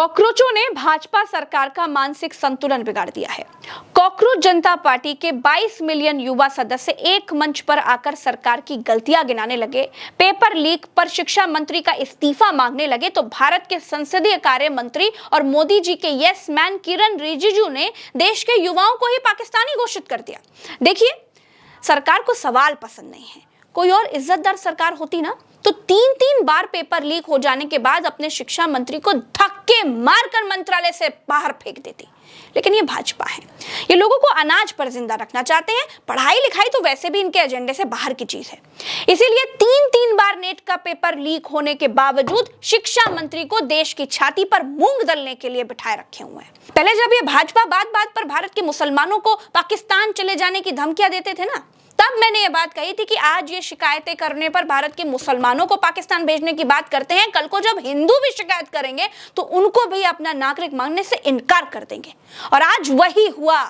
कॉकरोचों ने भाजपा सरकार का मानसिक संतुलन बिगाड़ दिया है। कॉकरोच जनता पार्टी के 22 मिलियन युवा सदस्य एक मंच पर आकर सरकार की गलतियां गिनाने लगे, पेपर लीक पर शिक्षा मंत्री का इस्तीफा मांगने लगे तो भारत के संसदीय कार्य मंत्री और मोदी जी के यस मैन किरण रिजिजू ने देश के युवाओं को ही पाकिस्तानी घोषित कर दिया। देखिए, सरकार को सवाल पसंद नहीं है। कोई और इज्जतदार सरकार होती ना तो 3-3 बार पेपर लीक हो जाने के बाद अपने शिक्षा मंत्री को धक्के मारकर मंत्रालय से बाहर फेंक देती। लेकिन ये भाजपा है, ये लोगों को अनाज पर जिंदा रखना चाहते हैं। पढ़ाई लिखाई तो वैसे भी इनके एजेंडे से बाहर की चीज है। इसीलिए 3-3 बार नेट का पेपर लीक होने के बावजूद शिक्षा मंत्री को देश की छाती पर मूंग दलने के लिए बिठाए रखे हुए हैं। पहले जब ये भाजपा बात बात पर भारत के मुसलमानों को पाकिस्तान चले जाने की धमकियां देते थे ना, तब मैंने ये बात कही थी कि आज ये शिकायतें करने पर भारत के मुसलमानों को पाकिस्तान भेजने की बात करते हैं, कल को जब हिंदू भी शिकायत करेंगे तो उनको भी अपना नागरिक मांगने से इनकार कर देंगे। और आज वही हुआ।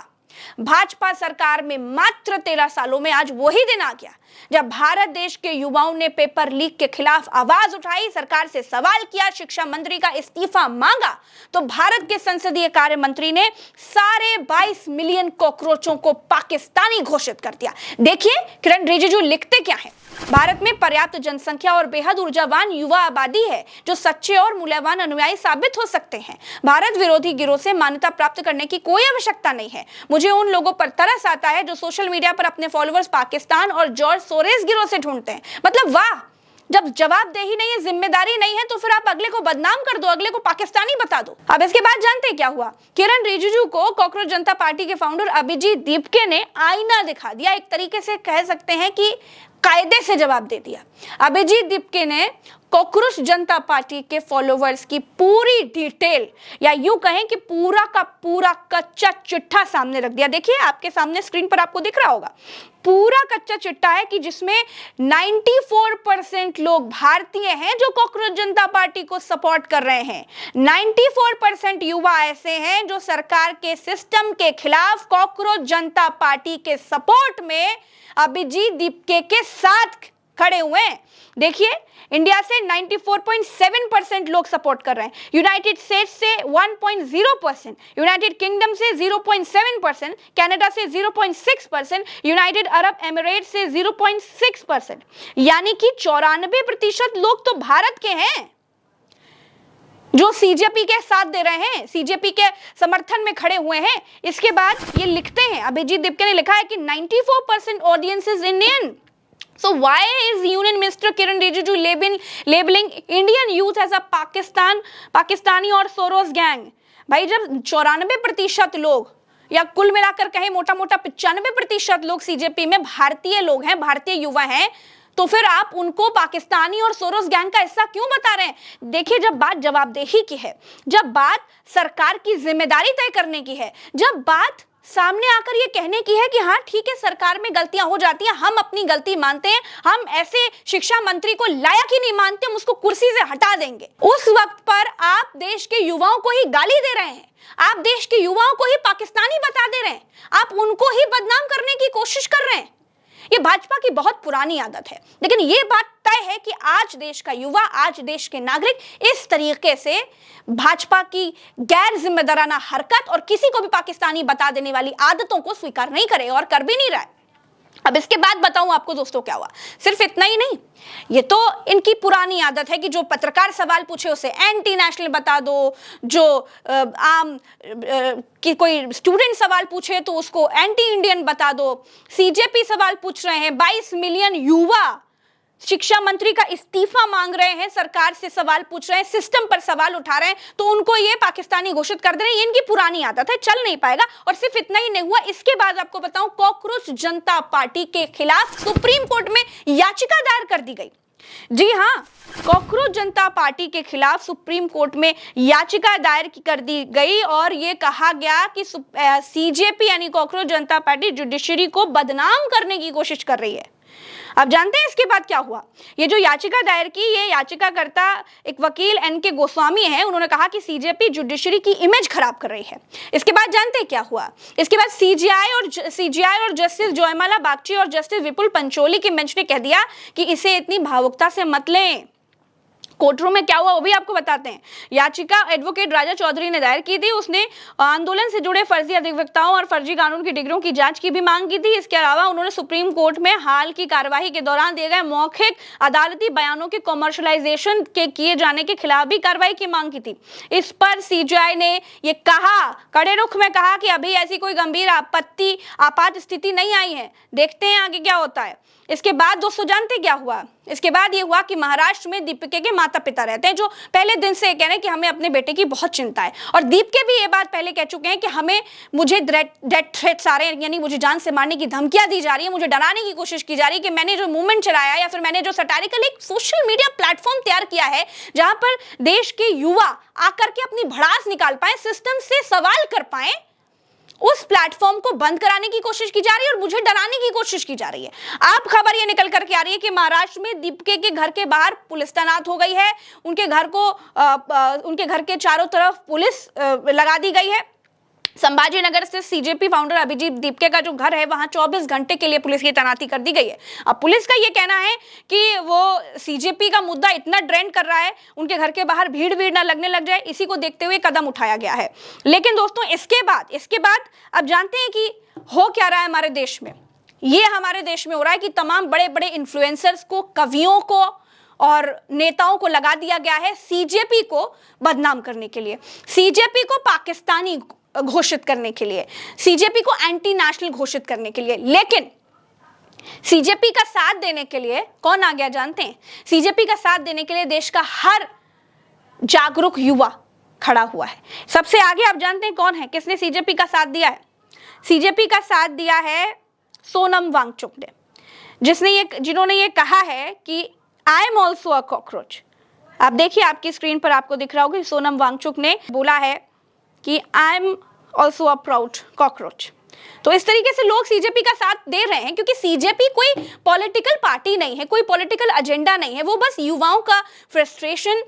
भाजपा सरकार में मात्र 13 सालों में आज वही दिन आ गया जब भारत देश के युवाओं ने पेपर लीक के खिलाफ आवाज उठाई, सरकार से सवाल किया, शिक्षा मंत्री का इस्तीफा मांगा तो भारत के संसदीय कार्य मंत्री ने सारे 22 मिलियन कॉकरोचों को पाकिस्तानी घोषित कर दिया। देखिए किरण रिजिजू लिखते क्या है। भारत में पर्याप्त जनसंख्या और बेहद ऊर्जावान युवा आबादी है जो सच्चे और मूल्यवान अनुयायी साबित हो सकते हैं। भारत विरोधी गिरोह से मान्यता प्राप्त करने की कोई आवश्यकता नहीं है। मुझे उन लोगों पर तरस आता है जो सोशल मीडिया पर अपने फॉलोअर्स पाकिस्तान और जॉर्ज सोरेस गिरोह से ढूंढते हैं। मतलब वाह, जब जवाबदेही नहीं है, जिम्मेदारी नहीं है तो फिर आप अगले को बदनाम कर दो, अगले को पाकिस्तानी बता दो। अब इसके बाद जानते हैं क्या हुआ। किरण रिजिजू को कॉकरोच जनता पार्टी के फाउंडर अभिजीत दीपके ने आईना दिखा दिया। एक तरीके से कह सकते हैं कि कायदे से जवाब दे दिया। अभिजीत दीपके ने कॉकरोच जनता पार्टी के फॉलोवर्स की पूरी डिटेल या यूं कहें कि पूरा का पूरा कच्चा चिट्ठा सामने रख दिया। देखिए आपके सामने स्क्रीन पर आपको दिख रहा होगा। पूरा कच्चा चिट्ठा है कि जिसमें 94% लोग भारतीय हैं जो कॉकरोच जनता पार्टी को सपोर्ट कर रहे हैं। 94% युवा ऐसे हैं जो सरकार के सिस्टम के खिलाफ कॉकरोच जनता पार्टी के सपोर्ट में अभिजीत दीपके के साथ खड़े हुए हैं। देखिए, इंडिया से 94.7% लोग सपोर्ट कर रहे हैं, यूनाइटेड स्टेट्स से 1.0%, यूनाइटेड किंगडम से 0.7%, कनाडा से 0.6%, यूनाइटेड अरब एमिरेट से 0.6%, यानी कि 94% लोग तो भारत के हैं जो सीजेपी के साथ दे रहे हैं, सीजेपी के समर्थन में खड़े हुए हैं। इसके बाद ये लिखते हैं, अभिजीत दीपके ने लिखा है कि 94% audience is Indian. So why is Union Minister Kiran Rijiju labeling Indian youth as a Pakistani और सोरोस गैंग? भाई जब 94% लोग या कुल मिलाकर कहें मोटा मोटा 95% लोग सीजेपी में भारतीय लोग हैं, भारतीय युवा हैं, तो फिर आप उनको पाकिस्तानी और सोरोस गैंग का हिस्सा क्यों बता रहे हैं? देखिए, जब बात जवाबदेही की है, जब बात सरकार की जिम्मेदारी तय करने की है, जब बात सामने आकर ये कहने की है कि हाँ ठीक है सरकार में गलतियां हो जाती हैं, हम अपनी गलती मानते हैं, हम ऐसे शिक्षा मंत्री को लायक ही नहीं मानते, हम उसको कुर्सी से हटा देंगे, उस वक्त पर आप देश के युवाओं को ही गाली दे रहे हैं, आप देश के युवाओं को ही पाकिस्तानी बता दे रहे हैं, आप उनको ही बदनाम करने की कोशिश कर रहे हैं। ये भाजपा की बहुत पुरानी आदत है। लेकिन ये बात तय है कि आज देश का युवा, आज देश के नागरिक इस तरीके से भाजपा की गैर जिम्मेदाराना हरकत और किसी को भी पाकिस्तानी बता देने वाली आदतों को स्वीकार नहीं करे और कर भी नहीं रहा है। अब इसके बाद बताऊं आपको दोस्तों क्या हुआ। सिर्फ इतना ही नहीं, ये तो इनकी पुरानी आदत है कि जो पत्रकार सवाल पूछे उसे एंटी नेशनल बता दो, जो आम कि कोई स्टूडेंट सवाल पूछे तो उसको एंटी इंडियन बता दो। सीजेपी सवाल पूछ रहे हैं, 22 मिलियन युवा शिक्षा मंत्री का इस्तीफा मांग रहे हैं, सरकार से सवाल पूछ रहे हैं, सिस्टम पर सवाल उठा रहे हैं, तो उनको ये पाकिस्तानी घोषित कर दे रहे हैं। ये इनकी पुरानी आदत है, चल नहीं पाएगा। और सिर्फ इतना ही नहीं हुआ, इसके बाद आपको बताऊं, कॉकरोच जनता पार्टी के खिलाफ सुप्रीम कोर्ट में याचिका दायर कर दी गई। जी हां, कॉकरोच जनता पार्टी के खिलाफ सुप्रीम कोर्ट में याचिका दायर कर दी गई और यह कहा गया कि सीजेपी यानी कॉकरोच जनता पार्टी जुडिशरी को बदनाम करने की कोशिश कर रही है। अब जानते हैं इसके बाद क्या हुआ। ये जो याचिका दायर की, ये याचिकाकर्ता एक वकील एनके गोस्वामी है, उन्होंने कहा कि सीजेपी जुडिशरी की इमेज खराब कर रही है। इसके बाद जानते हैं क्या हुआ। इसके बाद सीजीआई और जस्टिस जयमाला बागची और जस्टिस विपुल पंचोली की बेंच ने कह दिया कि इसे इतनी भावुकता से मत लें, कोर्टरूम में क्या हुआ वो भी आपको बताते हैं। याचिका एडवोकेट राजा चौधरी ने दायर की थी। उसने आंदोलन से जुड़े फर्जी अधिवक्ताओं और फर्जी कानून की डिग्रियों की जांच की भी मांग की थी। इसके अलावा उन्होंने सुप्रीम कोर्ट में हाल की कार्यवाही के दौरान दिए गए मौखिक अदालती बयानों के कॉमर्शलाइजेशन के किए जाने के खिलाफ भी कार्रवाई की मांग की थी। इस पर सीजेआई ने ये कहा, कड़े रुख में कहा कि अभी ऐसी कोई गंभीर आपात स्थिति नहीं आई है, देखते हैं आगे क्या होता है। इसके बाद दोस्तों जानते क्या हुआ? इसके बाद ये हुआ कि महाराष्ट्र में दीपिका के माता पिता रहते हैं, जो पहले दिन से कह रहे हैं कि हमें अपने बेटे की बहुत चिंता है। और दीपिका भी ये बात पहले कह चुके हैं कि मुझे डेथ थ्रेट्स आ रहे हैं, यानी मुझे जान से मारने की धमकियां दी जा रही है, मुझे डराने की कोशिश की जा रही है कि मैंने जो मूवमेंट चलाया या फिर मैंने जो सटारिकल एक सोशल मीडिया प्लेटफॉर्म तैयार किया है जहां पर देश के युवा आकर के अपनी भड़ास निकाल पाए, सिस्टम से सवाल कर पाए, उस प्लेटफॉर्म को बंद कराने की कोशिश की जा रही है और मुझे डराने की कोशिश की जा रही है। अब खबर ये निकल करके आ रही है कि महाराष्ट्र में दीपिका के घर के बाहर पुलिस तैनात हो गई है। उनके घर के चारों तरफ पुलिस लगा दी गई है। संभाजीनगर से सीजेपी फाउंडर अभिजीत दीपिका का जो घर है वहां 24 घंटे के लिए पुलिस की तैनाती कर दी गई है। अब पुलिस का ये कहना है कि वो सीजेपी का मुद्दा इतना ट्रेंड कर रहा है, उनके घर के बाहर भीड़ ना लगने लग जाए, इसी को देखते हुए कदम उठाया गया है। लेकिन दोस्तों इसके बाद अब जानते हैं कि हो क्या रहा है हमारे देश में। ये हमारे देश में हो रहा है कि तमाम बड़े बड़े इन्फ्लुएंसर्स को, कवियों को और नेताओं को लगा दिया गया है सीजेपी को बदनाम करने के लिए, सीजेपी को पाकिस्तानी घोषित करने के लिए, सीजेपी को एंटी नेशनल घोषित करने के लिए। लेकिन सीजेपी का साथ देने के लिए कौन आ गया जानते हैं? सीजेपी का साथ देने के लिए देश का हर जागरूक युवा खड़ा हुआ है। सबसे आगे आप जानते हैं कौन है, किसने सीजेपी का साथ दिया है? सीजेपी का साथ दिया है सोनम वांगचुक ने, जिन्होंने ये कहा है कि I am also a cockroach. आप देखिए, आपकी स्क्रीन पर आपको दिख रहा होगा कि सोनम वांगचुक ने बोला है कि I am also a proud cockroach. तो इस तरीके से लोग सीजेपी का साथ दे रहे हैं क्योंकि सीजेपी कोई पॉलिटिकल पार्टी नहीं है, कोई पॉलिटिकल एजेंडा नहीं है। वो बस युवाओं का फ्रस्ट्रेशन,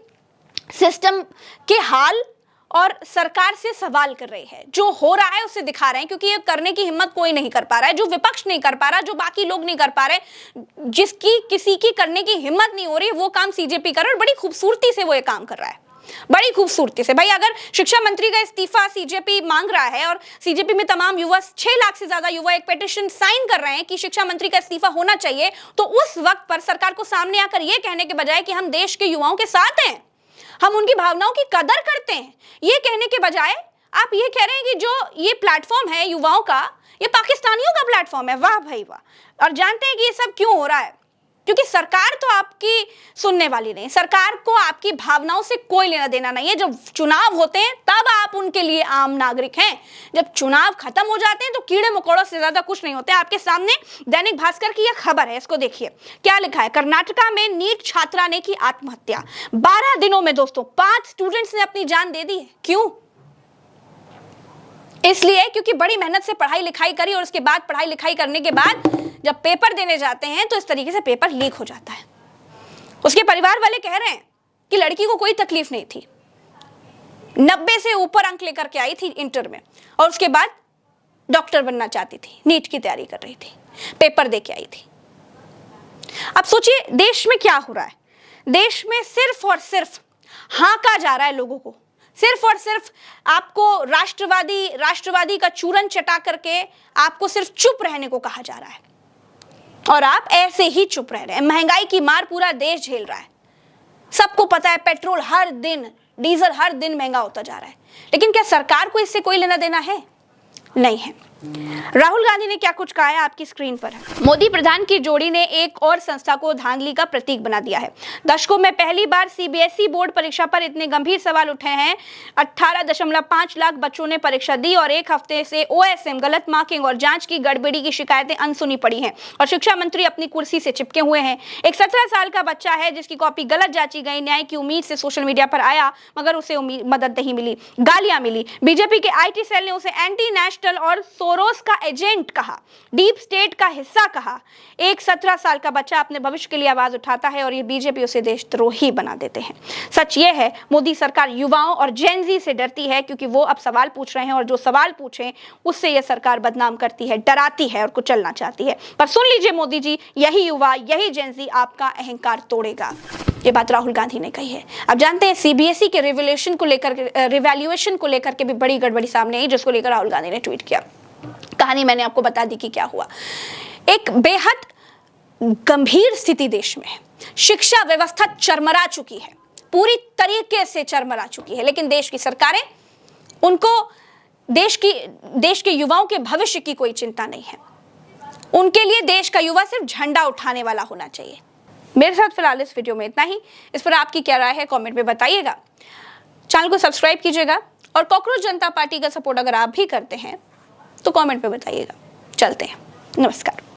सिस्टम के हाल और सरकार से सवाल कर रही है। जो हो रहा है उसे दिखा रहे हैं क्योंकि ये करने की हिम्मत कोई नहीं कर पा रहा है, जो विपक्ष नहीं कर पा रहा, जो बाकी लोग नहीं कर पा रहे, जिसकी किसी की करने की हिम्मत नहीं हो रही, वो काम सीजेपी कर रहा है और बड़ी खूबसूरती से वो ये काम कर रहा है, बड़ी खूबसूरती से। भाई अगर शिक्षा मंत्री का इस्तीफा सीजेपी मांग रहा है और सीजेपी में तमाम युवा, 6 लाख से ज्यादा युवा एक पिटीशन साइन कर रहे हैं कि शिक्षा मंत्री का इस्तीफा होना चाहिए, तो उस वक्त पर सरकार को सामने आकर यह कहने के बजाय कि हम देश के युवाओं के साथ हैं, हम उनकी भावनाओं की कदर करते हैं, ये कहने के बजाय आप ये कह रहे हैं कि जो ये प्लेटफॉर्म है युवाओं का, ये पाकिस्तानियों का प्लेटफॉर्म है। वाह भाई वाह। और जानते हैं कि ये सब क्यों हो रहा है? क्योंकि सरकार तो आपकी सुनने वाली नहीं, सरकार को आपकी भावनाओं से कोई लेना देना नहीं है। जब चुनाव होते हैं तब आप उनके लिए आम नागरिक हैं, जब चुनाव खत्म हो जाते हैं तो कीड़े मकोड़ों से ज्यादा कुछ नहीं होते। आपके सामने दैनिक भास्कर की यह खबर है, इसको देखिए क्या लिखा है। कर्नाटका में नीट छात्रा ने की आत्महत्या। 12 दिनों में दोस्तों 5 स्टूडेंट्स ने अपनी जान दे दी है। क्यों? इसलिए क्योंकि बड़ी मेहनत से पढ़ाई लिखाई करी और उसके बाद पढ़ाई लिखाई करने के बाद जब पेपर देने जाते हैं तो इस तरीके से पेपर लीक हो जाता है। उसके परिवार वाले कह रहे हैं कि लड़की को कोई तकलीफ नहीं थी, 90 से ऊपर अंक लेकर के आई थी इंटर में और उसके बाद डॉक्टर बनना चाहती थी, नीट की तैयारी कर रही थी, पेपर दे के आई थी। अब सोचिए देश में क्या हो रहा है। देश में सिर्फ और सिर्फ हाँका जा रहा है लोगों को, सिर्फ और सिर्फ आपको राष्ट्रवादी का चूरन चटा करके आपको सिर्फ चुप रहने को कहा जा रहा है और आप ऐसे ही चुप रह रहे हैं। महंगाई की मार पूरा देश झेल रहा है, सबको पता है पेट्रोल हर दिन, डीजल हर दिन महंगा होता जा रहा है, लेकिन क्या सरकार को इससे कोई लेना देना है? नहीं है। राहुल गांधी ने क्या कुछ कहा है आपकी स्क्रीन पर है। मोदी प्रधान की जोड़ी ने एक और संस्था को धांधली का प्रतीक बना दिया है। दशकों में पहली बार सीबीएसई बोर्ड परीक्षा पर इतने गंभीर सवाल उठे हैं। 18.5 लाख बच्चों ने परीक्षा दी और एक हफ्ते से ओएसएम, गलत मार्किंग और जांच की गड़बड़ी की शिकायतें अनसुनी पड़ी हैं और शिक्षा मंत्री अपनी कुर्सी से चिपके हुए हैं। एक 17 साल का बच्चा है जिसकी कॉपी गलत जांची गई, न्याय की उम्मीद से सोशल मीडिया पर आया मगर उसे मदद नहीं मिली, गालियां मिली। बीजेपी के IT सेल ने उसे एंटी नेशनल और सोरोस का एजेंट कहा, डीप स्टेट का हिस्सा कहा। एक 17 साल का बच्चा अपने भविष्य के लिए आवाज उठाता है और ये बीजेपी उसे देशद्रोही बना देते हैं। सच ये है, मोदी सरकार युवाओं और जेन ज़ी से डरती है, क्योंकि वो अब सवाल पूछ रहे हैं और जो सवाल पूछें उससे ये सरकार बदनाम करती है, डराती है और कुचलना चाहती है। पर सुन लीजिए मोदी जी, यही युवा, यही जेन ज़ी आपका अहंकार तोड़ेगा। ये बात राहुल गांधी ने कही है। अब जानते हैं सीबीएसई के रिवैल्यूएशन को लेकर के भी बड़ी गड़बड़ी सामने आई, जिसको लेकर राहुल गांधी ने ट्वीट किया। कहानी मैंने आपको बता दी कि क्या हुआ। एक बेहद गंभीर स्थिति देश में है। शिक्षा व्यवस्था चरमरा चुकी है, पूरी तरीके से चरमरा चुकी है, लेकिन देश की सरकारें, उनको देश के युवाओं के भविष्य की कोई चिंता नहीं है। उनके लिए देश का युवा सिर्फ झंडा उठाने वाला होना चाहिए। मेरे साथ फिलहाल इस वीडियो में इतना ही। इस पर आपकी क्या राय है कमेंट में बताइएगा। चैनल को सब्सक्राइब कीजिएगा और कॉकरोच जनता पार्टी का सपोर्ट अगर आप भी करते हैं तो कमेंट में बताइएगा। चलते हैं, नमस्कार।